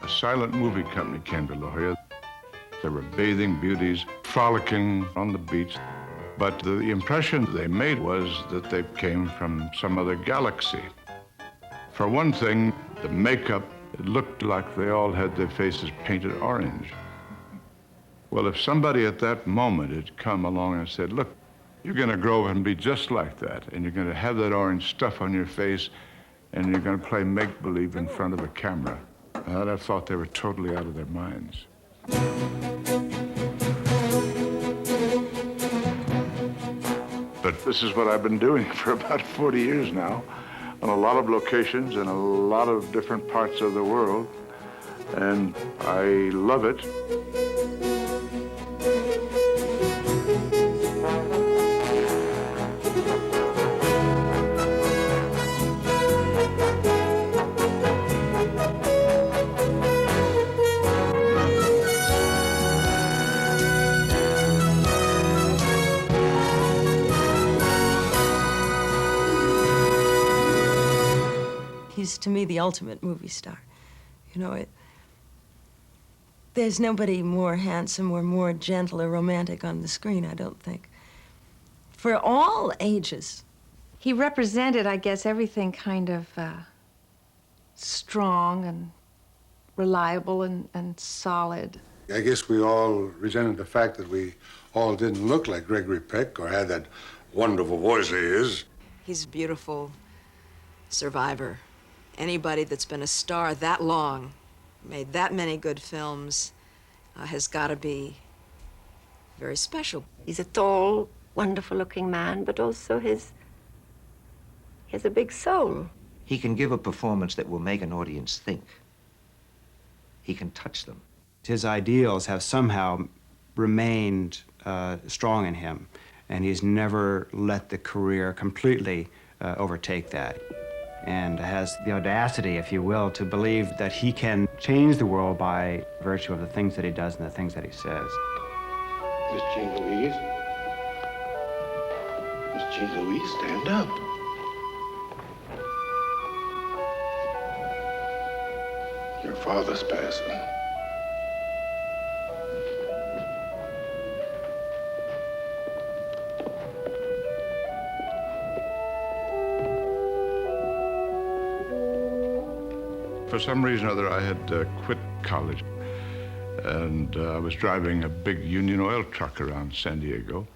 A silent movie company came to La Jolla. There were bathing beauties, frolicking on the beach. But the impression they made was that they came from some other galaxy. For one thing, the makeup, it looked like they all had their faces painted orange. Well, if somebody at that moment had come along and said, look, you're going to grow up and be just like that, and you're going to have that orange stuff on your face, and you're going to play make-believe in front of a camera, I'd have thought they were totally out of their minds. But this is what I've been doing for about 40 years now, on a lot of locations in a lot of different parts of the world, and I love it. He's, to me, the ultimate movie star. You know, there's nobody more handsome or more gentle or romantic on the screen, I don't think. For all ages. He represented, I guess, everything kind of strong and reliable and solid. I guess we all resented the fact that we all didn't look like Gregory Peck or had that wonderful voice of his. He's a beautiful survivor. Anybody that's been a star that long, made that many good films, has got to be very special. He's a tall, wonderful-looking man, but also he has a big soul. He can give a performance that will make an audience think. He can touch them. His ideals have somehow remained strong in him, and he's never let the career completely overtake that, and has the audacity, if you will, to believe that he can change the world by virtue of the things that he does and the things that he says. Miss Jean Louise? Miss Jean Louise, stand up. Your father's passing. For some reason or other, I had quit college, and I was driving a big Union Oil truck around San Diego.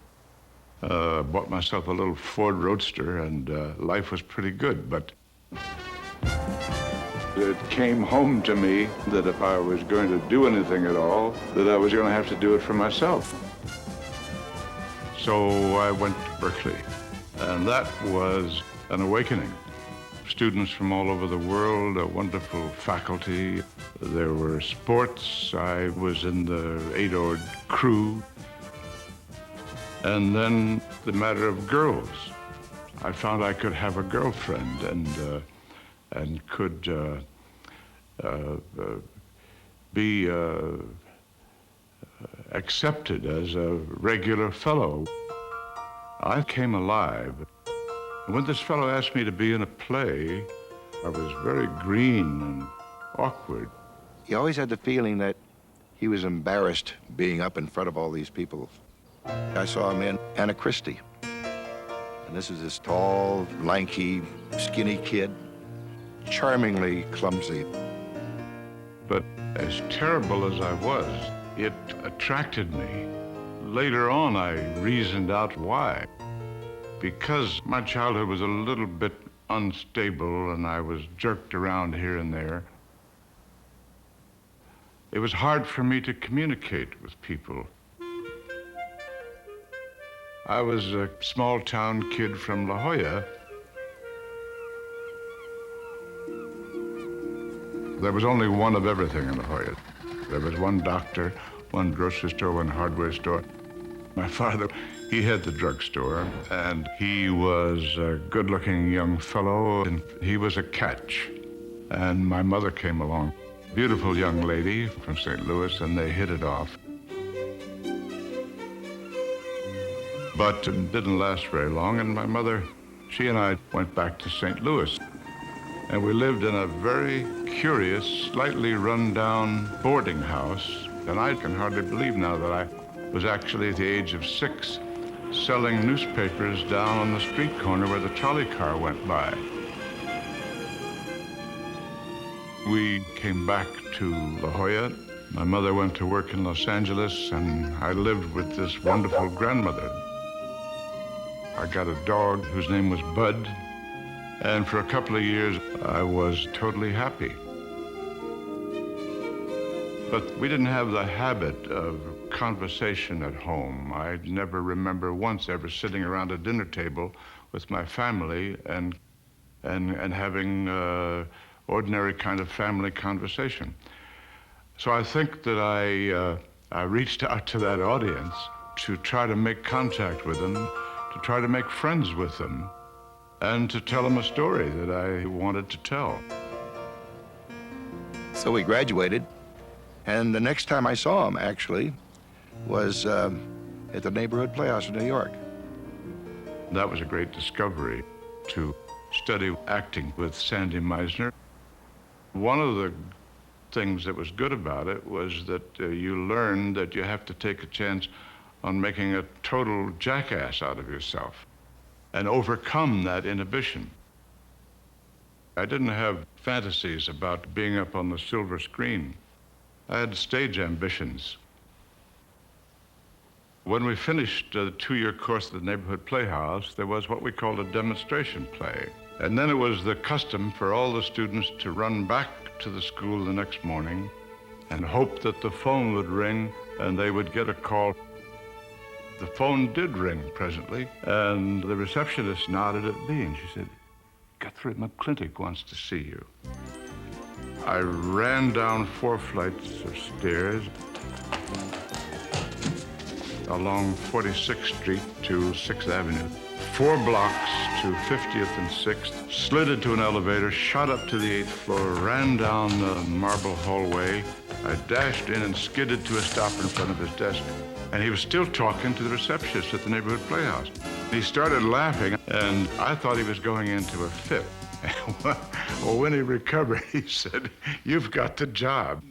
Bought myself a little Ford Roadster, and life was pretty good, but it came home to me that if I was going to do anything at all, that I was going to have to do it for myself. So I went to Berkeley, and that was an awakening. Students from all over the world, a wonderful faculty. There were sports. I was in the 8-oared crew. And then the matter of girls. I found I could have a girlfriend and could be accepted as a regular fellow. I came alive. When this fellow asked me to be in a play, I was very green and awkward. He always had the feeling that he was embarrassed being up in front of all these people. I saw him in Anna Christie. And this is this tall, lanky, skinny kid, charmingly clumsy. But as terrible as I was, it attracted me. Later on, I reasoned out why. Because my childhood was a little bit unstable and I was jerked around here and there, it was hard for me to communicate with people. I was a small-town kid from La Jolla. There was only one of everything in La Jolla. There was one doctor, one grocery store, one hardware store. My father, he had the drugstore, and he was a good-looking young fellow, and he was a catch. And my mother came along, beautiful young lady from St. Louis, and they hit it off. But it didn't last very long, and my mother, she and I went back to St. Louis. And we lived in a very curious, slightly run-down boarding house. And I can hardly believe now that I was actually at the age of 6 selling newspapers down on the street corner where the trolley car went by. We came back to La Jolla. My mother went to work in Los Angeles, and I lived with this wonderful grandmother. I got a dog whose name was Bud, and for a couple of years, I was totally happy. But we didn't have the habit of conversation at home. I never remember once ever sitting around a dinner table with my family and having ordinary kind of family conversation. So I think that I reached out to that audience to try to make contact with them, to try to make friends with them, and to tell them a story that I wanted to tell. So we graduated, and the next time I saw him, actually, was at the neighborhood playhouse in New York. That was a great discovery, to study acting with Sandy Meisner. One of the things that was good about it was that you learned that you have to take a chance on making a total jackass out of yourself and overcome that inhibition. I didn't have fantasies about being up on the silver screen. I had stage ambitions. When we finished the 2-year course at the neighborhood playhouse, there was what we called a demonstration play. And then it was the custom for all the students to run back to the school the next morning and hope that the phone would ring and they would get a call. The phone did ring presently, and the receptionist nodded at me, and she said, "Guthrie McClintock wants to see you." I ran down 4 flights of stairs along 46th Street to 6th Avenue, 4 blocks to 50th and 6th, slid into an elevator, shot up to the 8th floor, ran down the marble hallway. I dashed in and skidded to a stop in front of his desk. And he was still talking to the receptionist at the neighborhood playhouse. He started laughing, and I thought he was going into a fit. Well, when he recovered, he said, "You've got the job."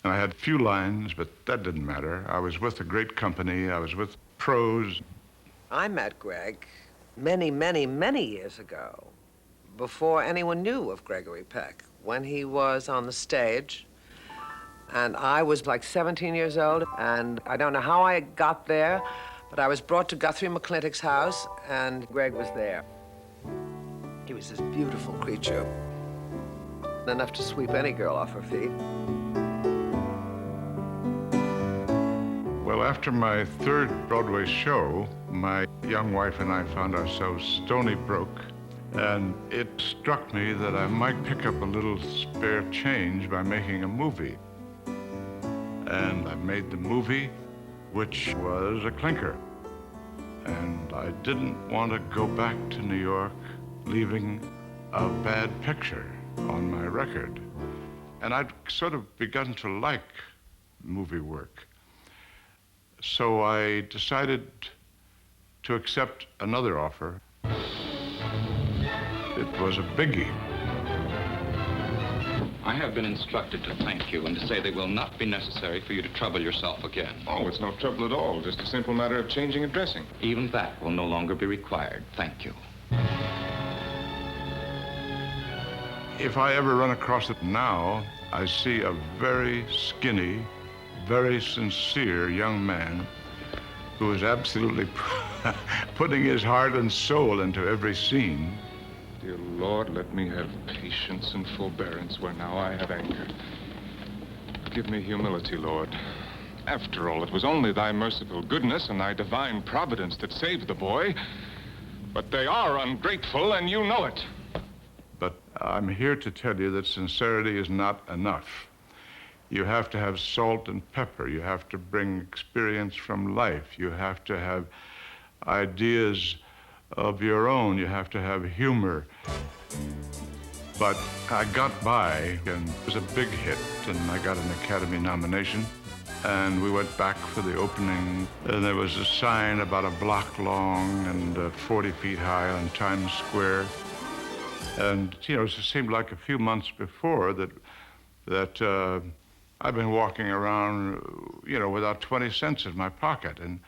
And I had few lines, but that didn't matter. I was with a great company. I was with pros. I met Greg many, many, many years ago, before anyone knew of Gregory Peck, when he was on the stage. And I was like 17 years old, and I don't know how I got there, but I was brought to Guthrie McClintock's house, and Greg was there. He was this beautiful creature, enough to sweep any girl off her feet. Well, after my 3rd Broadway show, my young wife and I found ourselves stony broke, and it struck me that I might pick up a little spare change by making a movie. And I made the movie, which was a clinker. And I didn't want to go back to New York leaving a bad picture on my record. And I'd sort of begun to like movie work. So I decided to accept another offer. It was a biggie. I have been instructed to thank you and to say that it will not be necessary for you to trouble yourself again. Oh, it's no trouble at all. Just a simple matter of changing a dressing. Even that will no longer be required. Thank you. If I ever run across it now, I see a very skinny, very sincere young man who is absolutely putting his heart and soul into every scene. Dear Lord, let me have patience and forbearance where now I have anger. Give me humility, Lord. After all, it was only thy merciful goodness and thy divine providence that saved the boy. But they are ungrateful, and you know it. But I'm here to tell you that sincerity is not enough. You have to have salt and pepper. You have to bring experience from life. You have to have ideas of your own. You have to have humor. But I got by, and it was a big hit, and I got an Academy nomination. And we went back for the opening, and there was a sign about a block long and 40 feet high on Times Square. And, you know, it seemed like a few months before that that I've been walking around, you know, without 20 cents in my pocket, and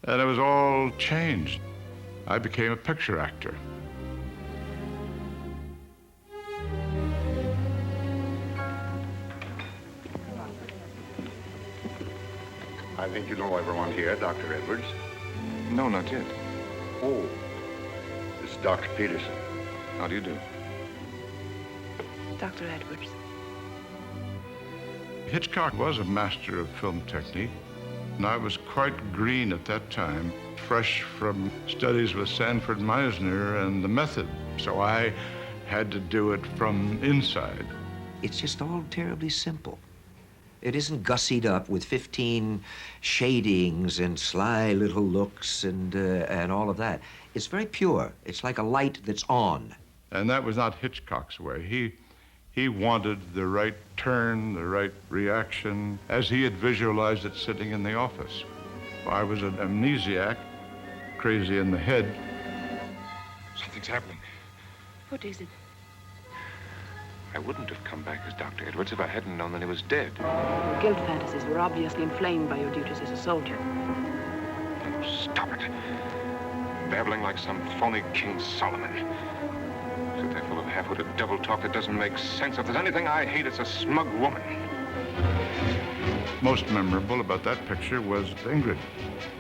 it was all changed. I became a picture actor. I think you know everyone here, Dr. Edwards. No, not yet. Oh, this is Dr. Peterson. How do you do? Dr. Edwards. Hitchcock was a master of film technique, and I was quite green at that time, fresh from studies with Sanford Meisner and the method. So I had to do it from inside. It's just all terribly simple. It isn't gussied up with 15 shadings and sly little looks and all of that. It's very pure. It's like a light that's on. And that was not Hitchcock's way. He wanted the right turn, the right reaction, as he had visualized it sitting in the office. I was an amnesiac, crazy in the head. Something's happening. What is it? I wouldn't have come back as Dr. Edwards if I hadn't known that he was dead. Your guilt fantasies were obviously inflamed by your duties as a soldier. Stop it. Babbling like some phony King Solomon. Sit there full of half-witted devil talk that doesn't make sense. If there's anything I hate, it's a smug woman. Most memorable about that picture was Ingrid,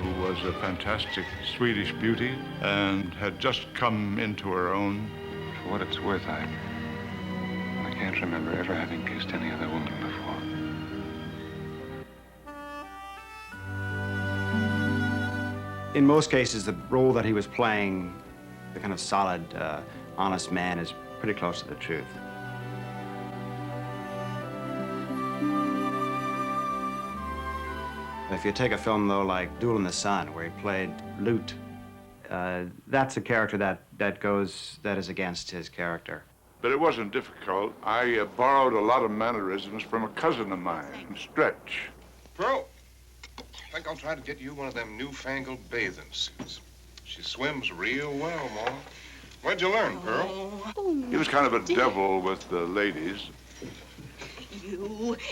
who was a fantastic Swedish beauty and had just come into her own. For what it's worth, I can't remember ever having kissed any other woman before. In most cases, the role that he was playing, the kind of solid, honest man, is pretty close to the truth. If you take a film, though, like Duel in the Sun, where he played Lute, that's a character that is against his character. But it wasn't difficult. I borrowed a lot of mannerisms from a cousin of mine, Stretch. Pearl, I think I'll try to get you one of them newfangled bathing suits. She swims real well, Ma. Where'd you learn, Pearl? He was kind of a devil with the ladies.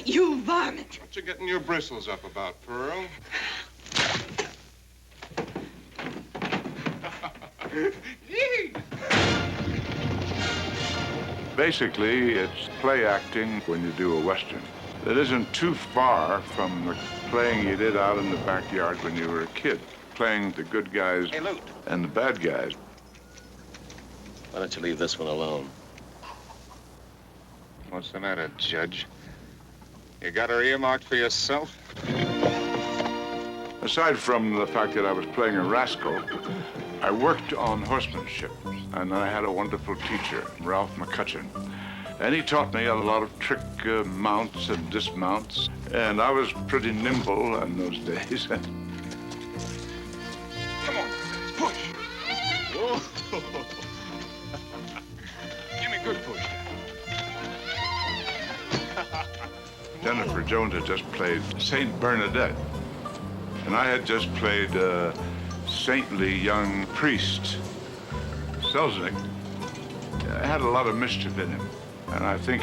You varmint! What you getting your bristles up about, Pearl? Basically, it's play acting when you do a Western. It isn't too far from the playing you did out in the backyard when you were a kid, playing the good guys and the bad guys. Why don't you leave this one alone? What's the matter, Judge? You got her earmarked for yourself? Aside from the fact that I was playing a rascal, I worked on horsemanship, and I had a wonderful teacher, Ralph McCutcheon. And he taught me a lot of trick mounts and dismounts, and I was pretty nimble in those days. Come on, push. Whoa. Give me a good push. Jennifer Jones had just played Saint Bernadette, and I had just played a saintly young priest. Selznick had a lot of mischief in him, and I think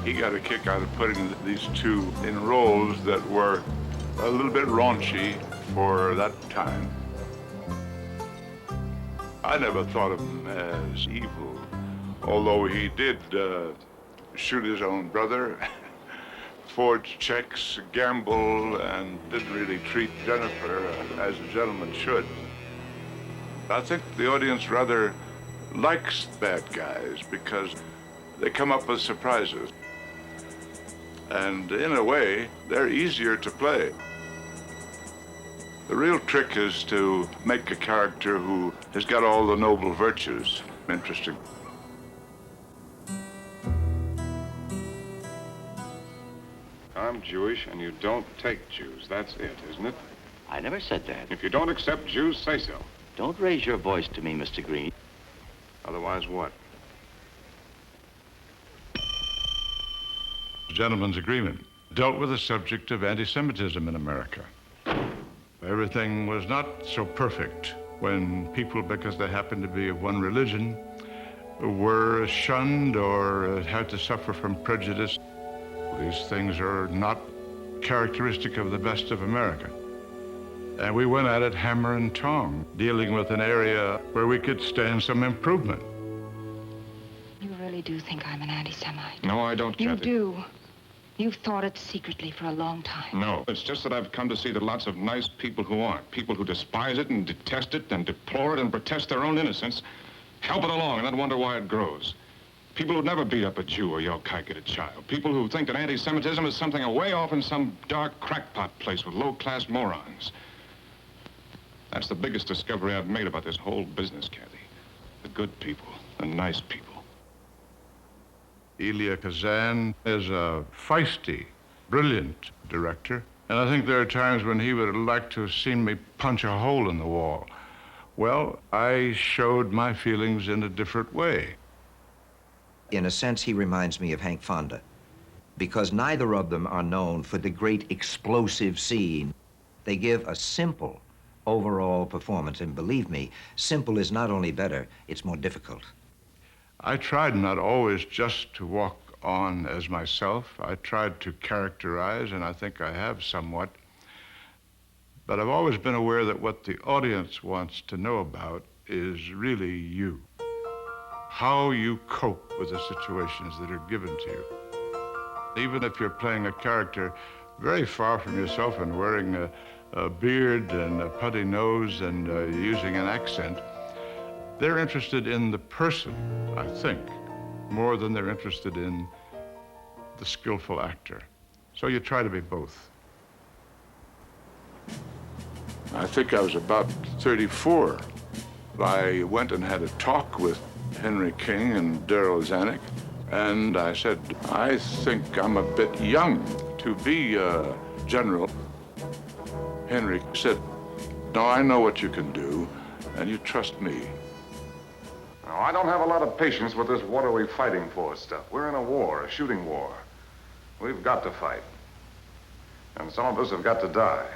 he got a kick out of putting these two in roles that were a little bit raunchy for that time. I never thought of him as evil, although he did shoot his own brother, forge checks, gamble, and didn't really treat Jennifer as a gentleman should. I think the audience rather likes bad guys because they come up with surprises. And in a way, they're easier to play. The real trick is to make a character who has got all the noble virtues interesting. I'm Jewish, and you don't take Jews. That's it, isn't it? I never said that. If you don't accept Jews, say so. Don't raise your voice to me, Mr. Green. Otherwise, what? The gentleman's agreement dealt with the subject of anti-Semitism in America. Everything was not so perfect when people, because they happened to be of one religion, were shunned or had to suffer from prejudice. These things are not characteristic of the best of America. And we went at it hammer and tong, dealing with an area where we could stand some improvement. You really do think I'm an anti-Semite? No, I don't, You Kathy. do. You've thought it secretly for a long time. No, it's just that I've come to see that lots of nice people who aren't, people who despise it and detest it and deplore it and protest their own innocence, help it along and then wonder why it grows. People who'd never beat up a Jew or yell kike at a child. People who think that anti-Semitism is something away off in some dark crackpot place with low-class morons. That's the biggest discovery I've made about this whole business, Kathy. The good people, the nice people. Elia Kazan is a feisty, brilliant director, and I think there are times when he would have liked to have seen me punch a hole in the wall. Well, I showed my feelings in a different way. In a sense, he reminds me of Hank Fonda, because neither of them are known for the great explosive scene. They give a simple overall performance, and believe me, simple is not only better, it's more difficult. I tried not always just to walk on as myself. I tried to characterize, and I think I have somewhat. But I've always been aware that what the audience wants to know about is really you. How you cope with the situations that are given to you. Even if you're playing a character very far from yourself and wearing a beard and a putty nose and using an accent, they're interested in the person, I think, more than they're interested in the skillful actor. So you try to be both. I think I was about 34. I went and had a talk with Henry King and Darryl Zanuck, and I said, I think I'm a bit young to be a general. Henry said, no, I know what you can do, and you trust me. Now, I don't have a lot of patience with this what are we fighting for stuff. We're in a war, a shooting war. We've got to fight. And some of us have got to die.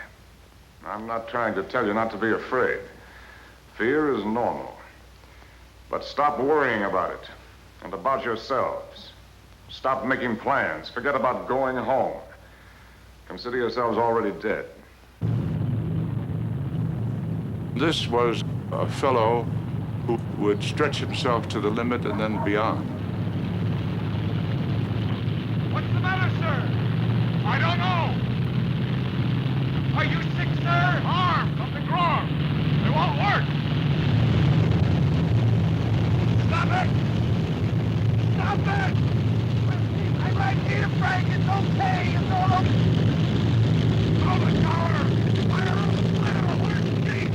I'm not trying to tell you not to be afraid. Fear is normal. But stop worrying about it and about yourselves. Stop making plans. Forget about going home. Consider yourselves already dead. This was a fellow who would stretch himself to the limit and then beyond. What's the matter, sir? I don't know. Are you sick, sir? Arm, something wrong. It won't work. Stop it! Stop it! I'm right here, Frank. It's okay. It's all okay. Oh, the tower! Fire! Where's the key?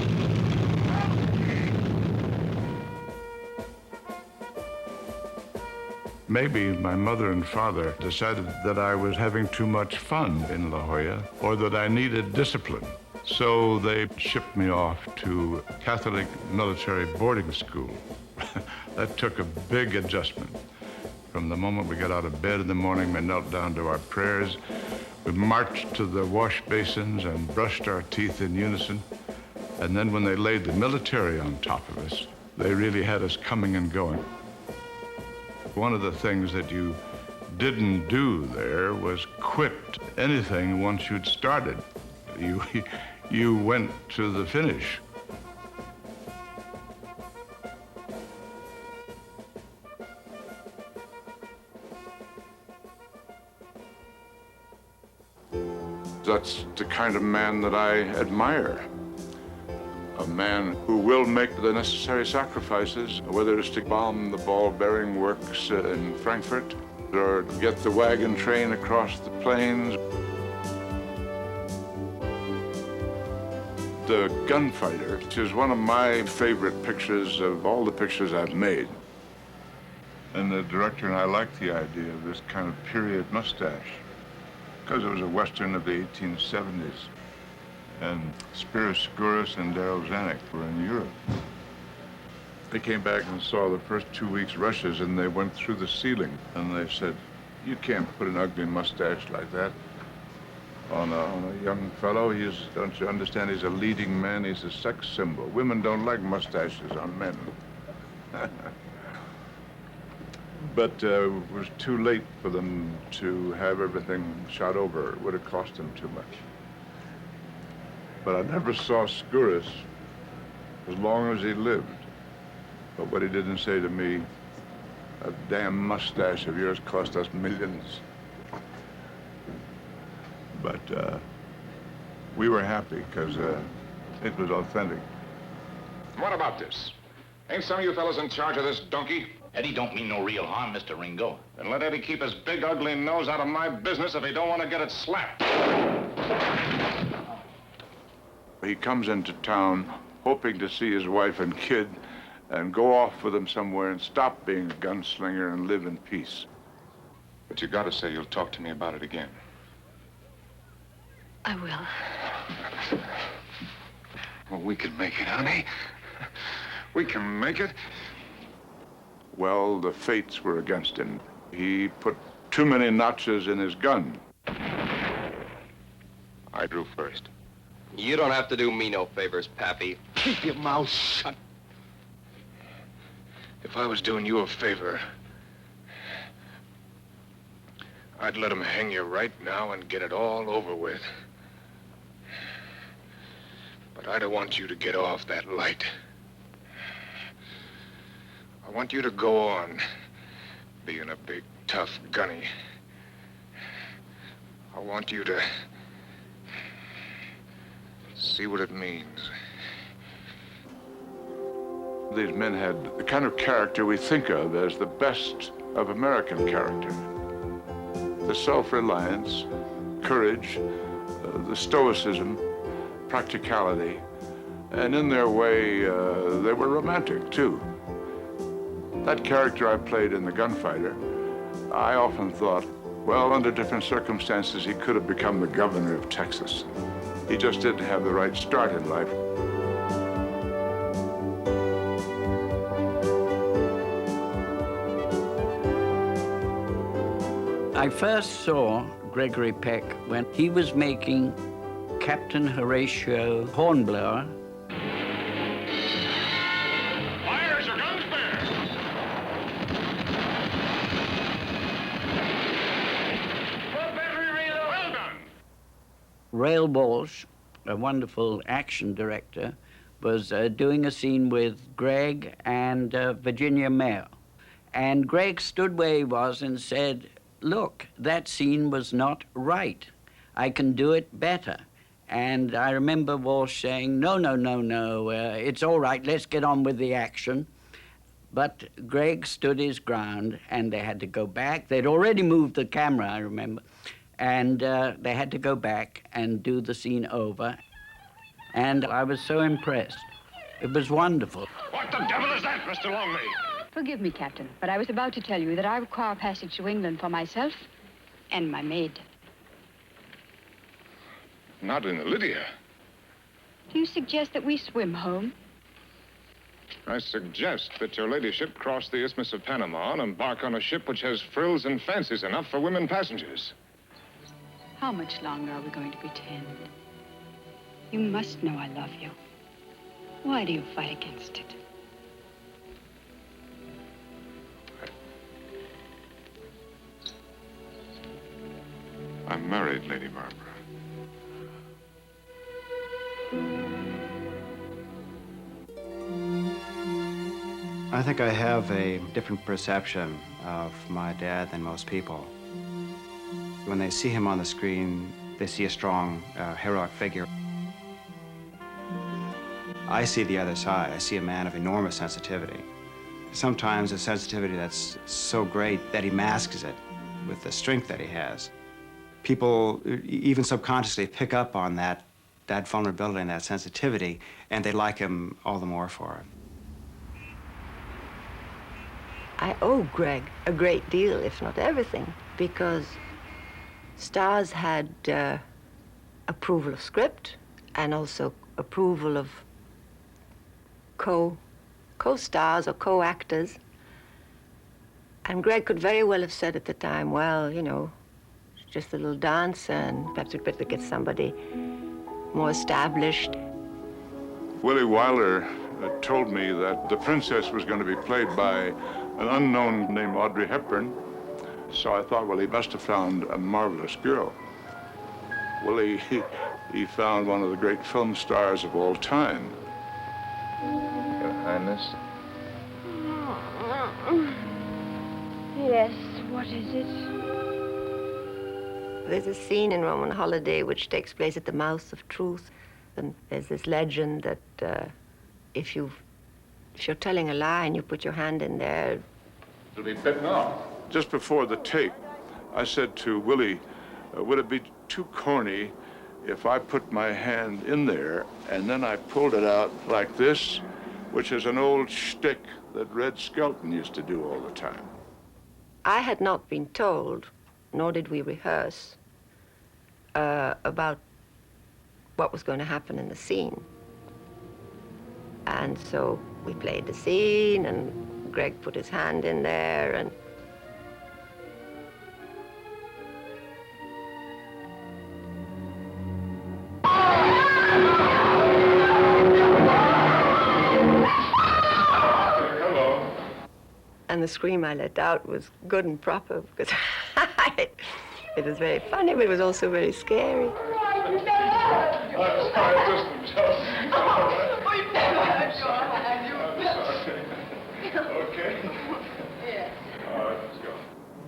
Where's the key? Maybe my mother and father decided that I was having too much fun in La Jolla, or that I needed discipline. So they shipped me off to Catholic military boarding school. That took a big adjustment. From the moment we got out of bed in the morning, we knelt down to our prayers. We marched to the wash basins and brushed our teeth in unison. And then when they laid the military on top of us, they really had us coming and going. One of the things that you didn't do there was quit anything once you'd started. You went to the finish. That's the kind of man that I admire. A man who will make the necessary sacrifices, whether it's to bomb the ball-bearing works in Frankfurt or get the wagon train across the plains. The Gunfighter, which is one of my favorite pictures of all the pictures I've made. And the director and I liked the idea of this kind of period mustache because it was a Western of the 1870s. And Spiros Skouras and Darryl Zanuck were in Europe. They came back and saw the first 2 weeks' rushes, and they went through the ceiling. And they said, you can't put an ugly mustache like that on a young fellow. Don't you understand, he's a leading man, he's a sex symbol. Women don't like mustaches on men. But it was too late for them to have everything shot over. It would have cost them too much. But I never saw Skouras as long as he lived. But what he didn't say to me, that damn mustache of yours cost us millions. But we were happy because it was authentic. What about this? Ain't some of you fellas in charge of this donkey? Eddie don't mean no real harm, Mr. Ringo. Then let Eddie keep his big, ugly nose out of my business if he don't want to get it slapped. He comes into town hoping to see his wife and kid and go off with them somewhere and stop being a gunslinger and live in peace. But you gotta say you'll talk to me about it again. I will. Well, we can make it, honey. We can make it. Well, the fates were against him. He put too many notches in his gun. I drew first. You don't have to do me no favors, Pappy. Keep your mouth shut. If I was doing you a favor, I'd let him hang you right now and get it all over with. But I don't want you to get off that light. I want you to go on being a big, tough gunny. I want you to see what it means. These men had the kind of character we think of as the best of American character. The self-reliance, courage, the stoicism, practicality, and in their way, they were romantic, too. That character I played in The Gunfighter, I often thought, well, under different circumstances, he could have become the governor of Texas. He just didn't have the right start in life. I first saw Gregory Peck when he was making Captain Horatio Hornblower. Fires or guns bear? Well done. Rail Walsh, a wonderful action director, was doing a scene with Greg and Virginia Mayer. And Greg stood where he was and said, look, that scene was not right. I can do it better. And I remember Walsh saying, no, it's all right, let's get on with the action. But Greg stood his ground, and they had to go back. They'd already moved the camera, I remember. And they had to go back and do the scene over. And I was so impressed. It was wonderful. What the devil is that, Mr. Longley? Forgive me, Captain, but I was about to tell you that I require passage to England for myself and my maid. Not in the Lydia. Do you suggest that we swim home? I suggest that your ladyship cross the Isthmus of Panama and embark on a ship which has frills and fancies enough for women passengers. How much longer are we going to pretend? You must know I love you. Why do you fight against it? I'm married, Lady Barbara. I think I have a different perception of my dad than most people. When they see him on the screen, they see a strong, heroic figure. I see the other side. I see a man of enormous sensitivity. Sometimes a sensitivity that's so great that he masks it with the strength that he has. People, even subconsciously, pick up on that vulnerability and that sensitivity, and they like him all the more for it. I owe Greg a great deal, if not everything, because Stars had approval of script and also approval of co-stars or co-actors. And Greg could very well have said at the time, well, you know, it's just a little dance, and perhaps we'd better get somebody more established. Willie Wyler told me that the princess was going to be played by an unknown named Audrey Hepburn. So I thought, well, he must have found a marvelous girl. Well, he found one of the great film stars of all time. Your Highness? Yes, what is it? There's a scene in Roman Holiday which takes place at the mouth of truth. And there's this legend that if you're telling a lie and you put your hand in there... It'll be bitten off. Just before the take, I said to Willie, would it be too corny if I put my hand in there and then I pulled it out like this, which is an old shtick that Red Skelton used to do all the time. I had not been told, nor did we rehearse, about what was going to happen in the scene. And so we played the scene, and Greg put his hand in there, and and the scream I let out was good and proper because it was very funny, but it was also very scary.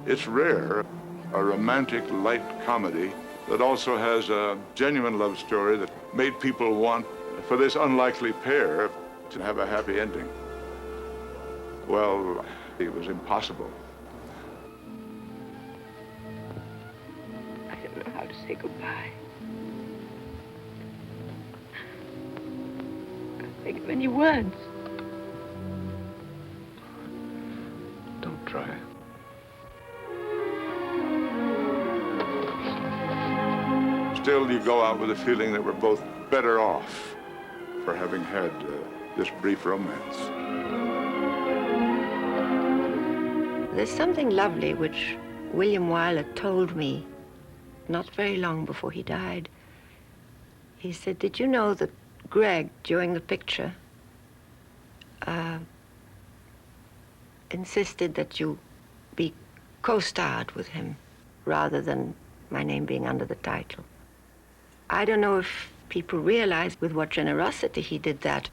It's rare, a romantic light comedy that also has a genuine love story that made people want, for this unlikely pair, to have a happy ending. Well, it was impossible. I don't know how to say goodbye. I can't think of any words. Don't try. Still, you go out with a feeling that we're both better off for having had this brief romance. There's something lovely which William Wyler told me not very long before he died. He said, did you know that Greg, during the picture, insisted that you be co-starred with him rather than my name being under the title? I don't know if people realize with what generosity he did that.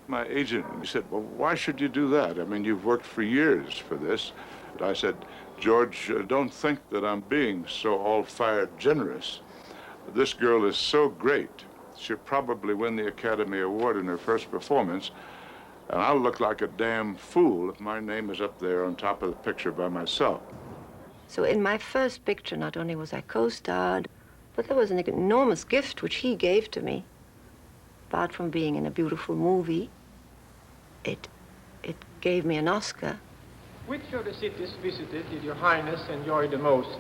My agent said, well, why should you do that? I mean, you've worked for years for this. And I said, George, don't think that I'm being so all-fired generous. This girl is so great, she'll probably win the Academy Award in her first performance, and I'll look like a damn fool if my name is up there on top of the picture by myself. So in my first picture, not only was I co-starred, but there was an enormous gift which he gave to me. Apart from being in a beautiful movie, it gave me an Oscar. Which of the cities visited did Your Highness enjoy the most?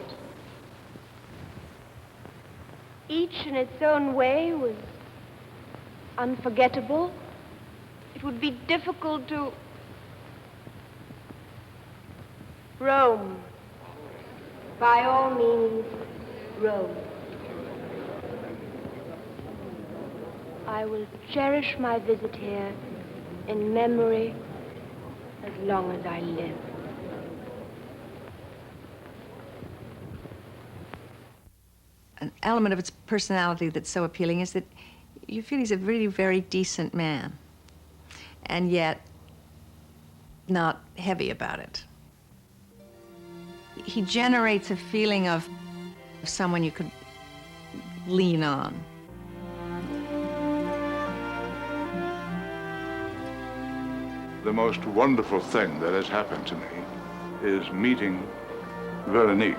Each in its own way was unforgettable. It would be difficult to... Rome. By all means, Rome. I will cherish my visit here in memory as long as I live. An element of its personality that's so appealing is that you feel he's a really very decent man, and yet not heavy about it. He generates a feeling of someone you could lean on. The most wonderful thing that has happened to me is meeting Veronique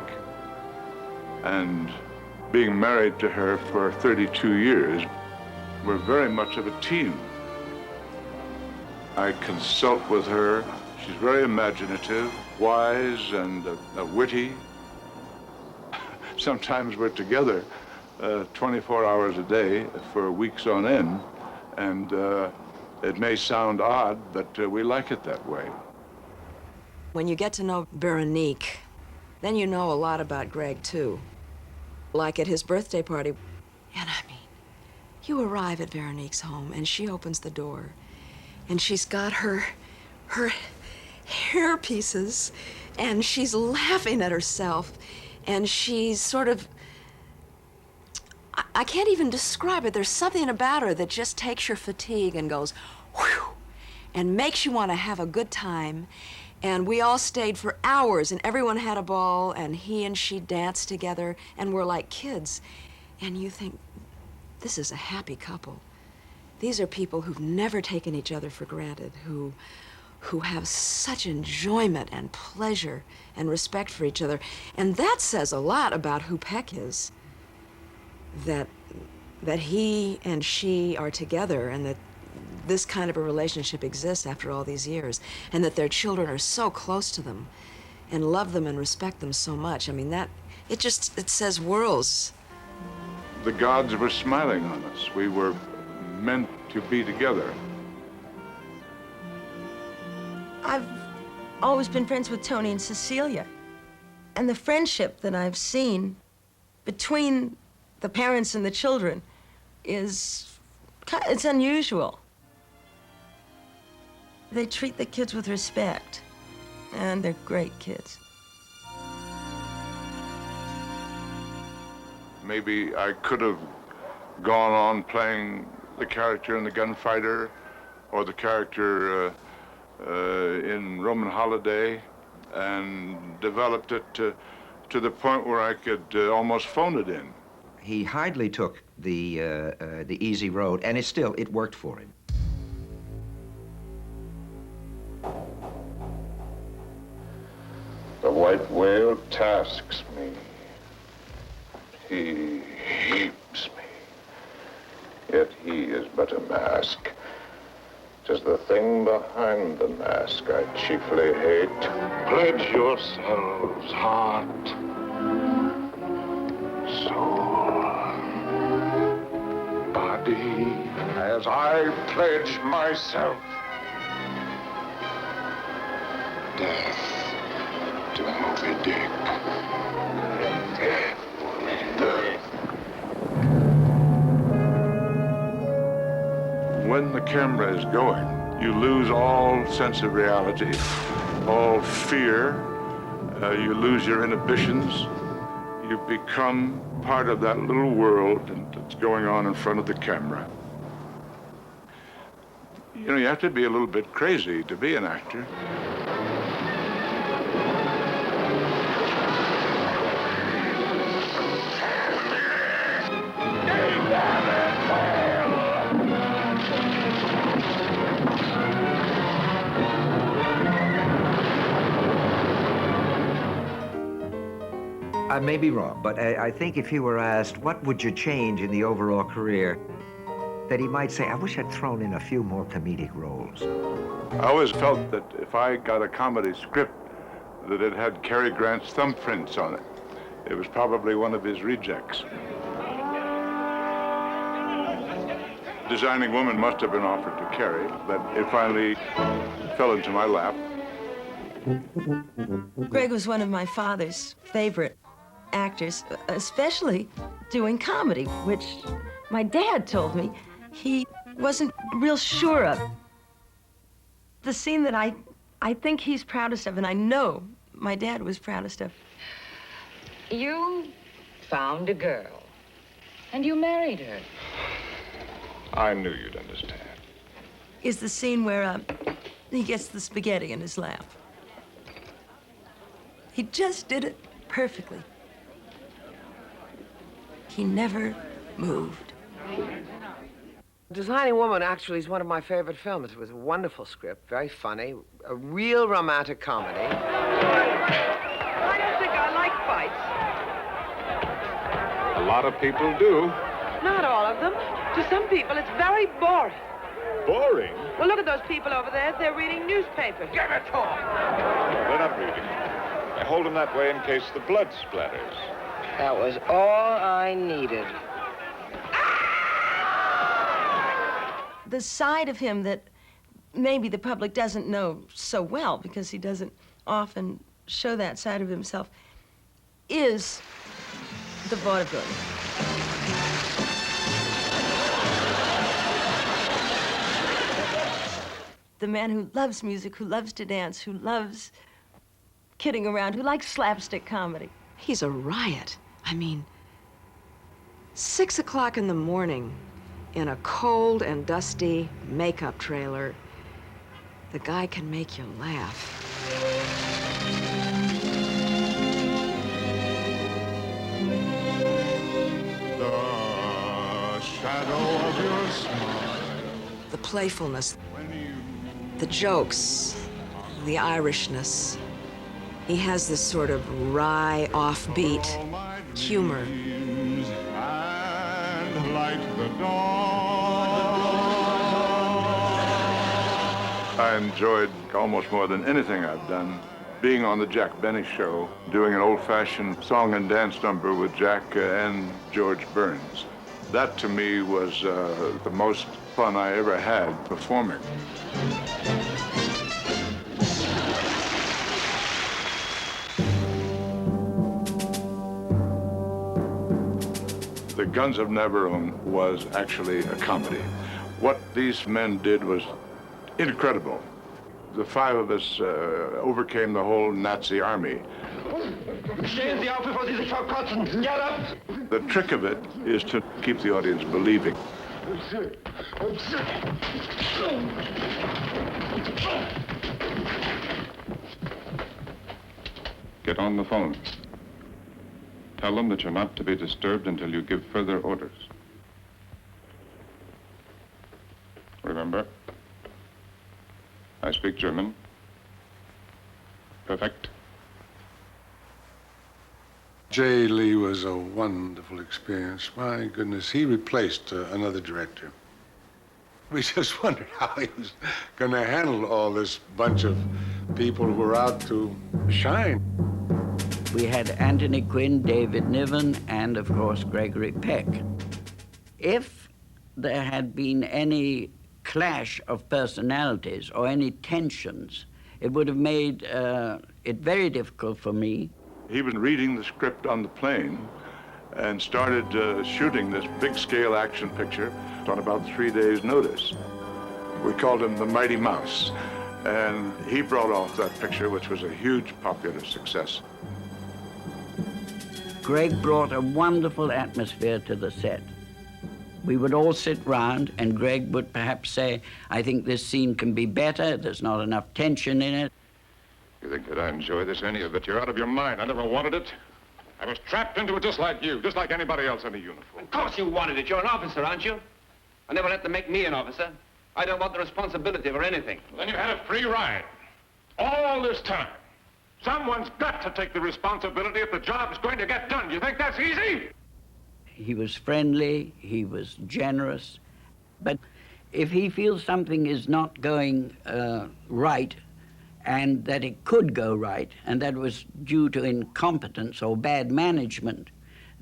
and being married to her for 32 years. We're very much of a team. I consult with her. She's very imaginative, wise, and witty. Sometimes we're together 24 hours a day for weeks on end, and it may sound odd, but we like it that way. When you get to know Veronique, then you know a lot about Greg, too. Like at his birthday party. And I mean, you arrive at Veronique's home, and she opens the door, and she's got her hair pieces, and she's laughing at herself, and she's sort of, I can't even describe it. There's something about her that just takes your fatigue and goes, whew, and makes you want to have a good time. And we all stayed for hours, and everyone had a ball, and he and she danced together, and we're like kids. And you think, this is a happy couple. These are people who've never taken each other for granted, who have such enjoyment and pleasure and respect for each other. And that says a lot about who Peck is, that he and she are together, and that this kind of a relationship exists after all these years, and that their children are so close to them and love them and respect them so much. I mean, it says worlds. The gods were smiling on us. We were meant to be together. I've always been friends with Tony and Cecilia. And the friendship that I've seen between the parents and the children it's unusual. They treat the kids with respect, and they're great kids. Maybe I could have gone on playing the character in the Gunfighter or the character in Roman Holiday and developed it to the point where I could almost phone it in. He hardly took the easy road, and it worked for him. The white whale tasks me. He heaps me. Yet he is but a mask. 'Tis the thing behind the mask I chiefly hate. Pledge yourselves, heart, soul, body, as I pledge myself. Death to Moby Dick. When the camera is going, you lose all sense of reality, all fear. You lose your inhibitions. You become part of that little world that's going on in front of the camera. You know, you have to be a little bit crazy to be an actor. I may be wrong, but I think if he were asked, what would you change in the overall career, that he might say, I wish I'd thrown in a few more comedic roles. I always felt that if I got a comedy script that it had Cary Grant's thumbprints on it, it was probably one of his rejects. Designing Woman must have been offered to Cary, but it finally fell into my lap. Greg was one of my father's favorite actors, especially doing comedy, which my dad told me he wasn't real sure of. The scene that I think he's proudest of, and I know my dad was proudest of. You found a girl, and you married her. I knew you'd understand. Is the scene where he gets the spaghetti in his lap. He just did it perfectly. He never moved. Designing Woman actually is one of my favorite films. It was a wonderful script, very funny, a real romantic comedy. I don't think I like fights. A lot of people do. Not all of them. To some people, it's very boring. Boring? Well, look at those people over there. They're reading newspapers. Give it to them. No, they're not reading. I hold them that way in case the blood splatters. That was all I needed. The side of him that maybe the public doesn't know so well, because he doesn't often show that side of himself, is the vaudevillian. the man who loves music, who loves to dance, who loves kidding around, who likes slapstick comedy. He's a riot. I mean, 6 o'clock in the morning in a cold and dusty makeup trailer, the guy can make you laugh. The shadow of your smile. The playfulness, the jokes, the Irishness. He has this sort of wry, offbeat humor. And like the dawn. I enjoyed almost more than anything I've done being on the Jack Benny show, doing an old-fashioned song and dance number with Jack and George Burns. That to me was the most fun I ever had performing. The Guns of Navarone was actually a comedy. What these men did was incredible. The five of us overcame the whole Nazi army. Get up! The trick of it is to keep the audience believing. Get on the phone. Tell them that you're not to be disturbed until you give further orders. Remember, I speak German. Perfect. Jay Lee was a wonderful experience. My goodness, he replaced another director. We just wondered how he was going to handle all this bunch of people who were out to shine. We had Anthony Quinn, David Niven, and of course Gregory Peck. If there had been any clash of personalities or any tensions, it would have made it very difficult for me. He was reading the script on the plane and started shooting this big-scale action picture on about 3 days' notice. We called him the Mighty Mouse, and he brought off that picture, which was a huge popular success. Greg brought a wonderful atmosphere to the set. We would all sit round, and Greg would perhaps say, I think this scene can be better, there's not enough tension in it. You think that I enjoy this, any of it? You're out of your mind. I never wanted it. I was trapped into it just like you, just like anybody else in the uniform. Of course you wanted it. You're an officer, aren't you? I never let them make me an officer. I don't want the responsibility for anything. Well, then you had a free ride. All this time. Someone's got to take the responsibility if the job's going to get done. You think that's easy? He was friendly, he was generous, but if he feels something is not going right, and that it could go right, and that was due to incompetence or bad management,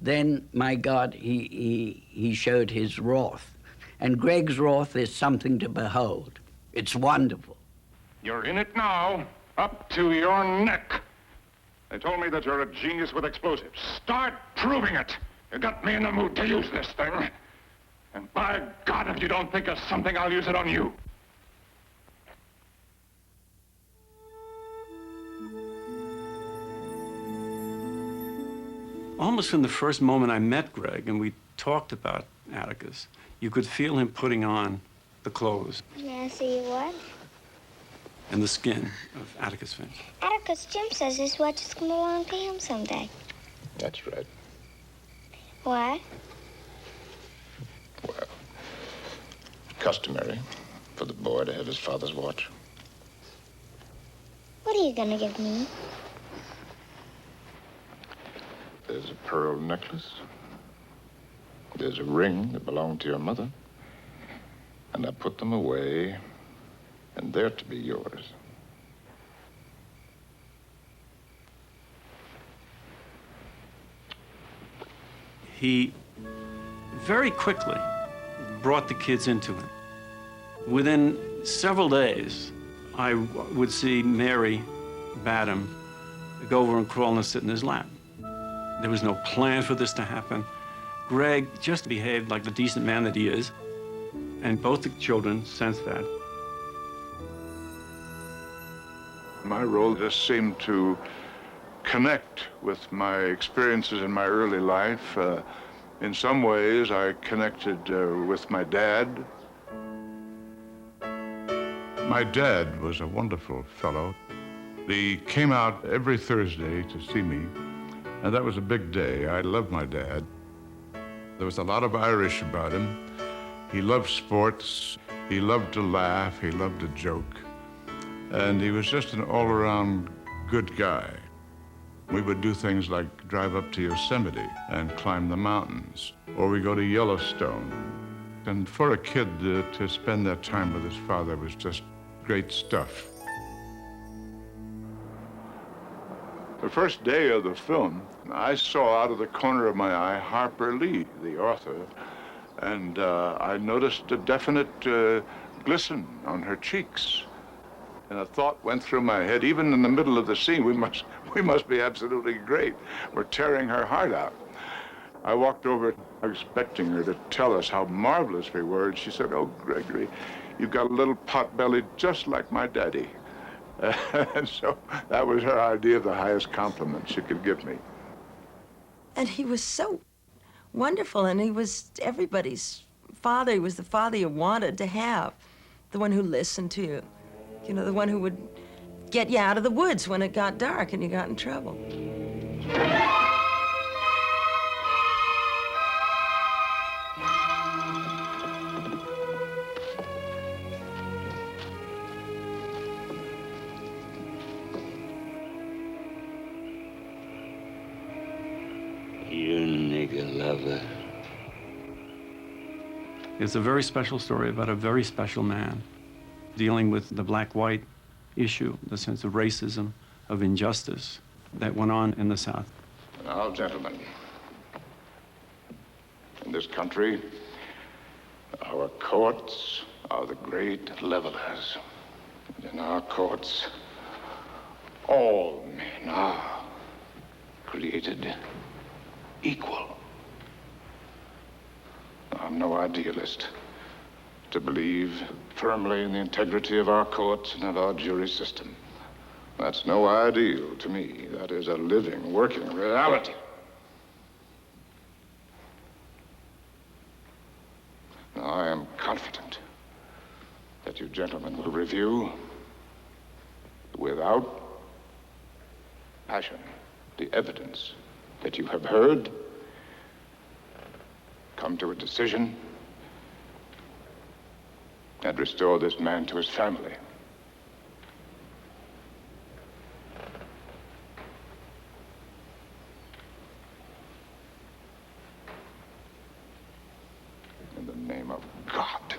then, my God, he showed his wrath. And Greg's wrath is something to behold. It's wonderful. You're in it now, up to your neck. They told me that you're a genius with explosives. Start proving it. You got me in the mood to use this thing. And by God, if you don't think of something, I'll use it on you. Almost from the first moment I met Greg and we talked about Atticus, you could feel him putting on the clothes May I see what? and the skin of Atticus Finch. Atticus, Jim says his watch is going to belong to him someday. That's right. Why? Well, customary for the boy to have his father's watch. What are you going to give me? There's a pearl necklace. There's a ring that belonged to your mother. And I put them away, and they're to be yours. He very quickly brought the kids into it. Within several days, I would see Mary Badham go over and crawl and sit in his lap. There was no plan for this to happen. Greg just behaved like the decent man that he is, and both the children sensed that. My role just seemed to connect with my experiences in my early life. In some ways, I connected with my dad. My dad was a wonderful fellow. He came out every Thursday to see me, and that was a big day. I loved my dad. There was a lot of Irish about him. He loved sports. He loved to laugh. He loved to joke. And he was just an all-around good guy. We would do things like drive up to Yosemite and climb the mountains, or we go to Yellowstone. And for a kid to spend that time with his father was just great stuff. The first day of the film, I saw out of the corner of my eye Harper Lee, the author, and I noticed a definite glisten on her cheeks. And a thought went through my head, even in the middle of the scene, we must be absolutely great. We're tearing her heart out. I walked over expecting her to tell us how marvelous we were, and she said, "Oh, Gregory, you've got a little pot belly just like my daddy." And so that was her idea of the highest compliment she could give me. And he was so wonderful, and he was everybody's father. He was the father you wanted to have, the one who listened to you. You know, the one who would get you out of the woods when it got dark and you got in trouble. You nigger lover. It's a very special story about a very special man dealing with the black-white issue, the sense of racism, of injustice that went on in the South. Now, gentlemen, in this country, our courts are the great levelers. In our courts, all men are created equal. I'm no idealist to believe firmly in the integrity of our courts and of our jury system. That's no ideal to me. That is a living, working reality. Now, I am confident that you gentlemen will review, without passion, the evidence that you have heard, come to a decision, and restore this man to his family. In the name of God,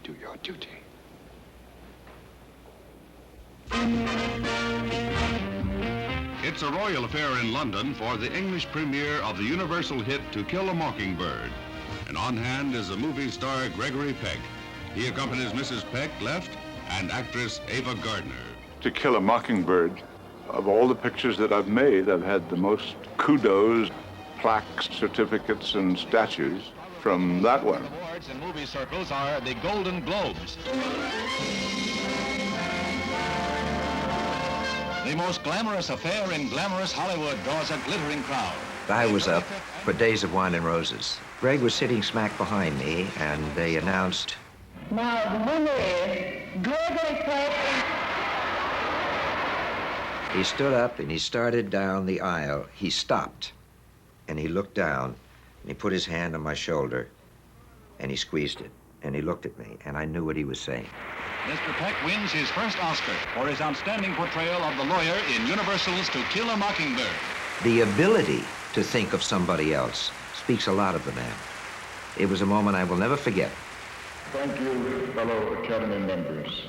do your duty. It's a royal affair in London for the English premiere of the universal hit To Kill a Mockingbird. And on hand is the movie star Gregory Peck. He accompanies Mrs. Peck, left, and actress Ava Gardner. To Kill a Mockingbird, of all the pictures that I've made, I've had the most kudos, plaques, certificates, and statues from that one. Awards in movie circles are the Golden Globes. The most glamorous affair in glamorous Hollywood draws a glittering crowd. I was up for Days of Wine and Roses. Greg was sitting smack behind me, and they announced, Now, the winner is Gregory Peck. he stood up and he started down the aisle. He stopped, and he looked down, and he put his hand on my shoulder, and he squeezed it, and he looked at me, and I knew what he was saying. Mr. Peck wins his first Oscar for his outstanding portrayal of the lawyer in Universal's To Kill a Mockingbird. The ability to think of somebody else speaks a lot of the man. It was a moment I will never forget. Thank you, fellow Academy members.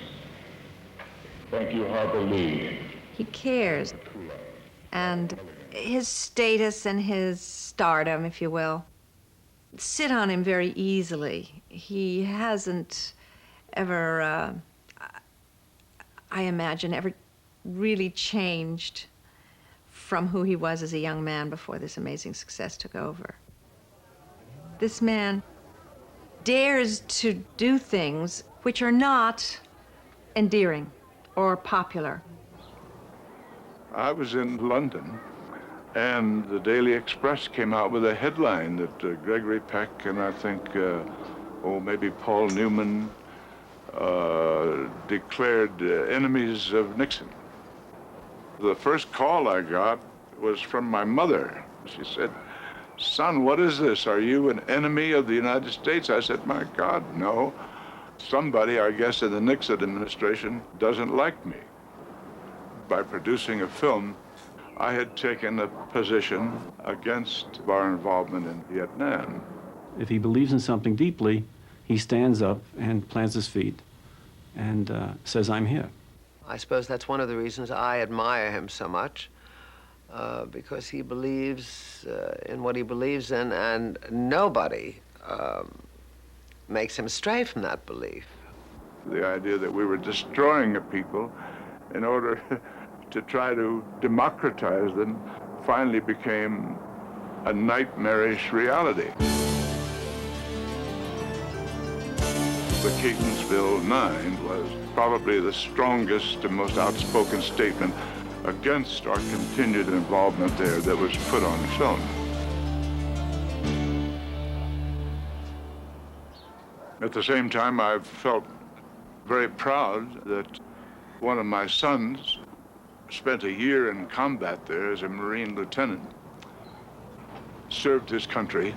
Thank you, Harper Lee. He cares. And his status and his stardom, if you will, sit on him very easily. He hasn't ever, I imagine, ever really changed from who he was as a young man before this amazing success took over. This man dares to do things which are not endearing or popular? I was in London, and the Daily Express came out with a headline that Gregory Peck and I think, maybe Paul Newman declared enemies of Nixon. The first call I got was from my mother. She said, "Son, what is this? Are you an enemy of the United States?" I said, "My God, no. Somebody, I guess, in the Nixon administration doesn't like me." By producing a film, I had taken a position against our involvement in Vietnam. If he believes in something deeply, he stands up and plants his feet and says, "I'm here." I suppose that's one of the reasons I admire him so much, because he believes in what he believes in, and nobody makes him stray from that belief. The idea that we were destroying a people in order to try to democratize them finally became a nightmarish reality. The Catonsville 9 was probably the strongest and most outspoken statement against our continued involvement there that was put on film. At the same time, I felt very proud that one of my sons spent a year in combat there as a Marine lieutenant, served his country,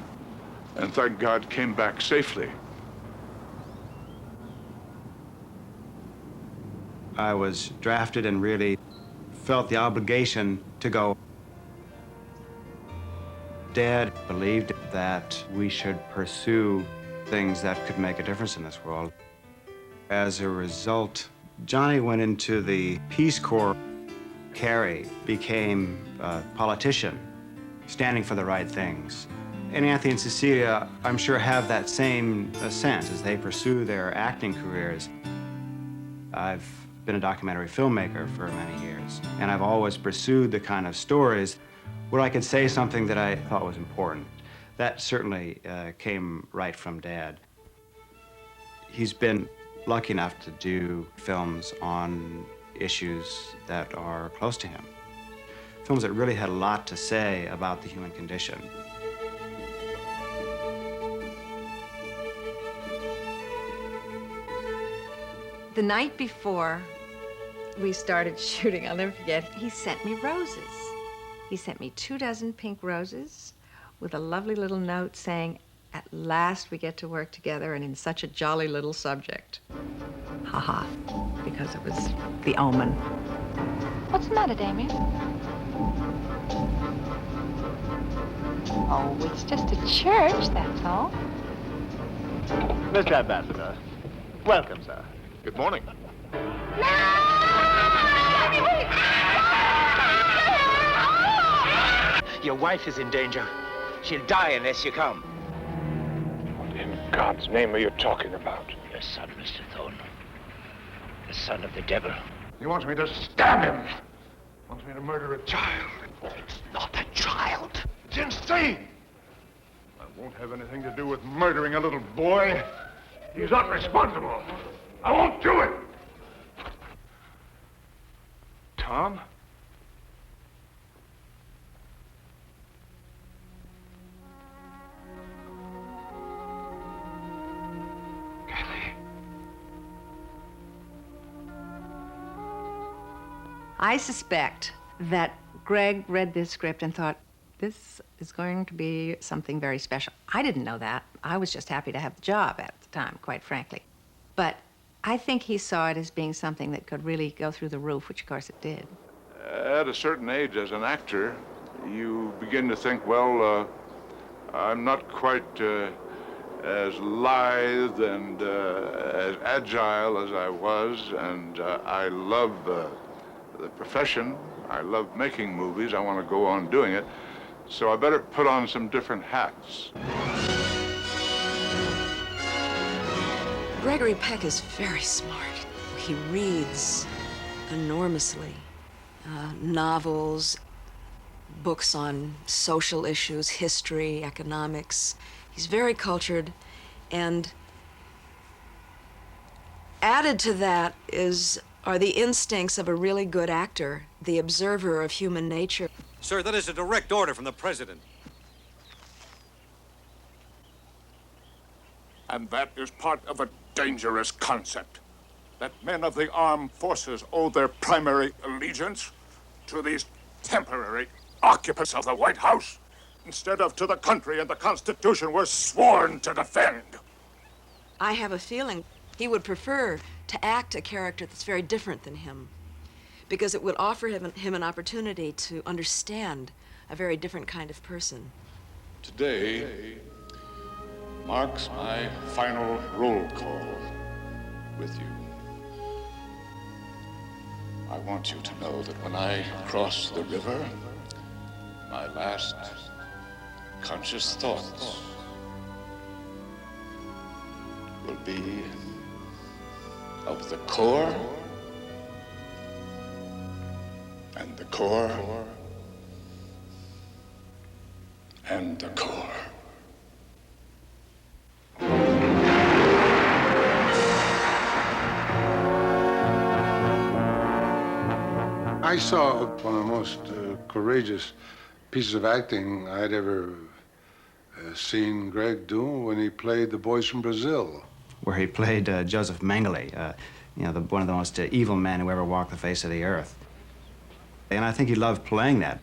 and thank God came back safely. I was drafted and really felt the obligation to go. Dad believed that we should pursue things that could make a difference in this world. As a result, Johnny went into the Peace Corps. Carrie became a politician, standing for the right things. And Anthony and Cecilia, I'm sure, have that same sense as they pursue their acting careers. I've been a documentary filmmaker for many years, and I've always pursued the kind of stories where I could say something that I thought was important. That certainly came right from Dad. He's been lucky enough to do films on issues that are close to him. Films that really had a lot to say about the human condition. The night before we started shooting, I'll never forget, he sent me roses. He sent me 24 pink roses with a lovely little note saying, "At last we get to work together and in such a jolly little subject." Ha-ha, because it was The Omen. What's the matter, Damien? Oh, it's just a church, that's all. Mr. Ambassador, welcome, sir. Good morning. Your wife is in danger. She'll die unless you come. What in God's name are you talking about? Your son, Mr. Thorne. The son of the devil. He wants me to stab him. Wants me to murder a child. It's not a child. It's insane. I won't have anything to do with murdering a little boy. He's not responsible. I won't do it. Tom? I suspect that Greg read this script and thought, this is going to be something very special. I didn't know that. I was just happy to have the job at the time, quite frankly. But I think he saw it as being something that could really go through the roof, which of course it did. At a certain age, as an actor, you begin to think, well, I'm not quite as lithe and as agile as I was, and I love the profession. I love making movies. I want to go on doing it. So I better put on some different hats. Gregory Peck is very smart. He reads enormously. Novels, books on social issues, history, economics. He's very cultured, and Added to that are the instincts of a really good actor, the observer of human nature. Sir, that is a direct order from the President. And that is part of a dangerous concept, that men of the armed forces owe their primary allegiance to these temporary occupants of the White House, instead of to the country and the Constitution we're sworn to defend. I have a feeling he would prefer to act a character that's very different than him, because it would offer him an opportunity to understand a very different kind of person. Today marks my final roll call with you. I want you to know that when I cross the river, my last conscious thoughts will be of the Corps and the Corps and the Corps. I saw one of the most courageous pieces of acting I'd ever seen Greg do when he played The Boys from Brazil. Where he played Joseph Mengele, one of the most evil men who ever walked the face of the earth. And I think he loved playing that.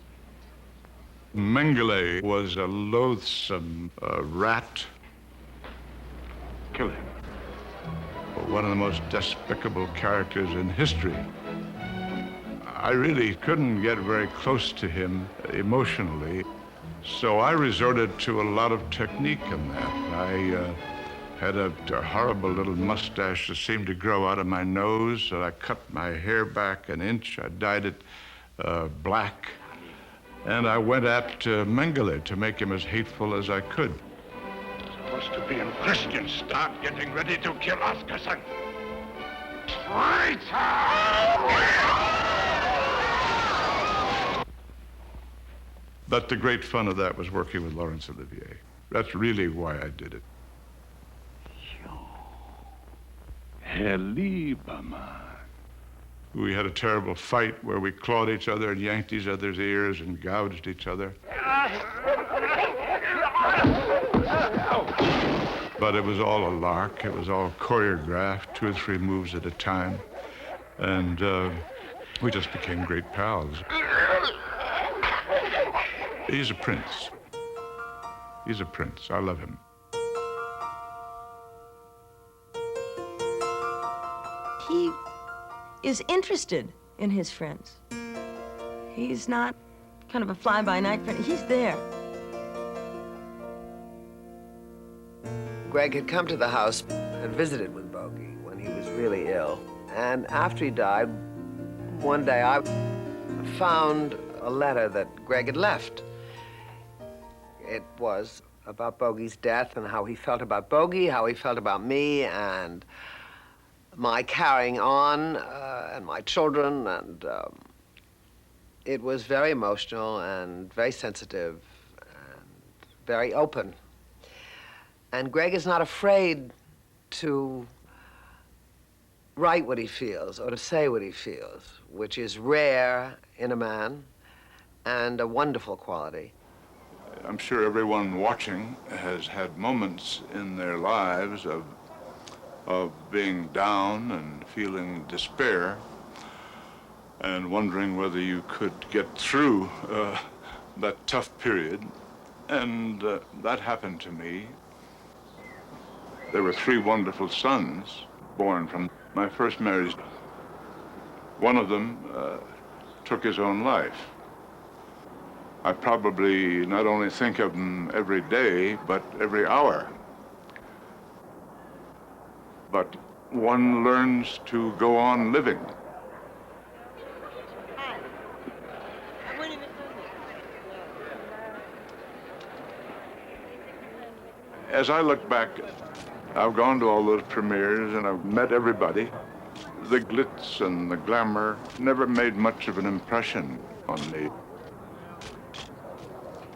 Mengele was a loathsome rat killer. One of the most despicable characters in history. I really couldn't get very close to him emotionally, so I resorted to a lot of technique in that. I had a horrible little mustache that seemed to grow out of my nose, so I cut my hair back an inch. I dyed it black, and I went at Mengele to make him as hateful as I could. Supposed to be in Christian start getting ready to kill Oscarson. Traitor! But the great fun of that was working with Laurence Olivier. That's really why I did it. Herr Liebermann. We had a terrible fight where we clawed each other and yanked each other's ears and gouged each other. But it was all a lark. It was all choreographed, 2 or 3 moves at a time. And we just became great pals. He's a prince. He's a prince. I love him. He is interested in his friends. He's not kind of a fly-by-night friend. He's there. Greg had come to the house and visited with Bogey when he was really ill. And after he died, one day I found a letter that Greg had left. It was about Bogey's death and how he felt about Bogey, how he felt about me, and my carrying on, and my children, and it was very emotional and very sensitive and very open. And Greg is not afraid to write what he feels or to say what he feels, which is rare in a man and a wonderful quality. I'm sure everyone watching has had moments in their lives of being down and feeling despair and wondering whether you could get through that tough period. And that happened to me. There were 3 wonderful sons born from my first marriage. One of them took his own life. I probably not only think of him every day, but every hour. But one learns to go on living. As I look back, I've gone to all those premieres and I've met everybody. The glitz and the glamour never made much of an impression on me.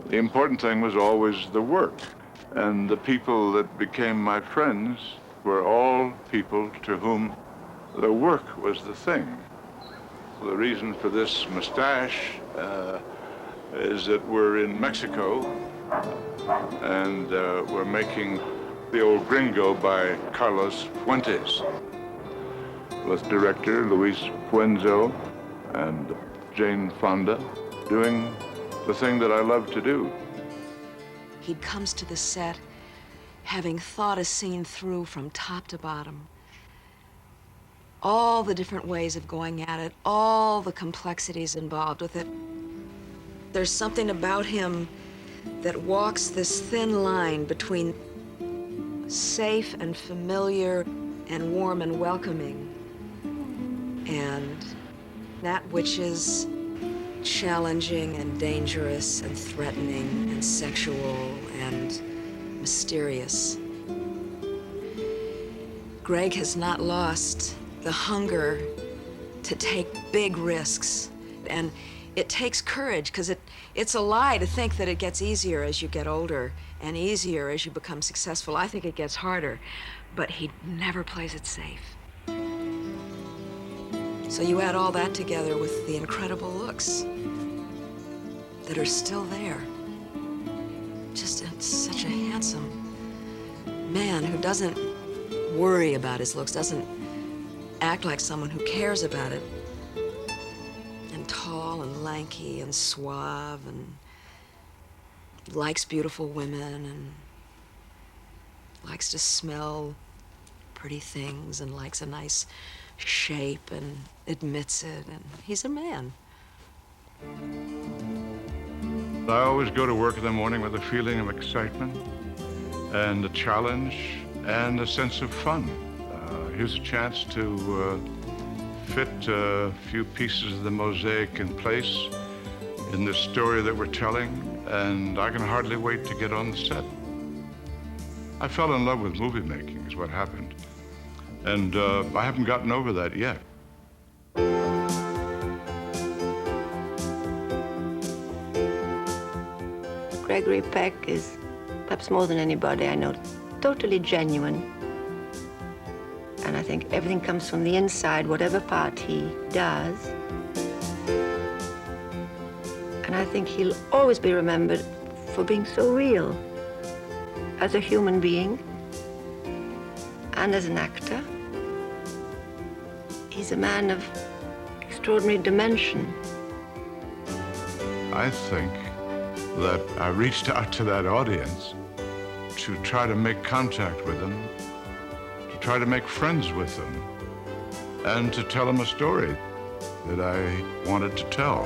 The important thing was always the work. And the people that became my friends were all people to whom The work was the thing. The reason for this mustache is that we're in Mexico and we're making The Old Gringo by Carlos Fuentes with director Luis Puenzo and Jane Fonda doing the thing that I love to do. He comes to the set having thought a scene through from top to bottom. All the different ways of going at it, all the complexities involved with it. There's something about him that walks this thin line between safe and familiar and warm and welcoming, and that which is challenging and dangerous and threatening and sexual and mysterious. Greg has not lost the hunger to take big risks, and it takes courage, because it's a lie to think that it gets easier as you get older and easier as you become successful. I think it gets harder, but he never plays it safe. So you add all that together with the incredible looks that are still there. Just such a handsome man who doesn't worry about his looks, doesn't act like someone who cares about it, and tall and lanky and suave and likes beautiful women and likes to smell pretty things and likes a nice shape and admits it, and he's a man. I always go to work in the morning with a feeling of excitement and a challenge and a sense of fun. Here's a chance to fit a few pieces of the mosaic in place in this story that we're telling, and I can hardly wait to get on the set. I fell in love with movie making is what happened, and I haven't gotten over that yet. Gregory Peck is, perhaps more than anybody I know, totally genuine. And I think everything comes from the inside, whatever part he does. And I think he'll always be remembered for being so real as a human being and as an actor. He's a man of extraordinary dimension. I think that I reached out to that audience to try to make contact with them, to try to make friends with them, and to tell them a story that I wanted to tell.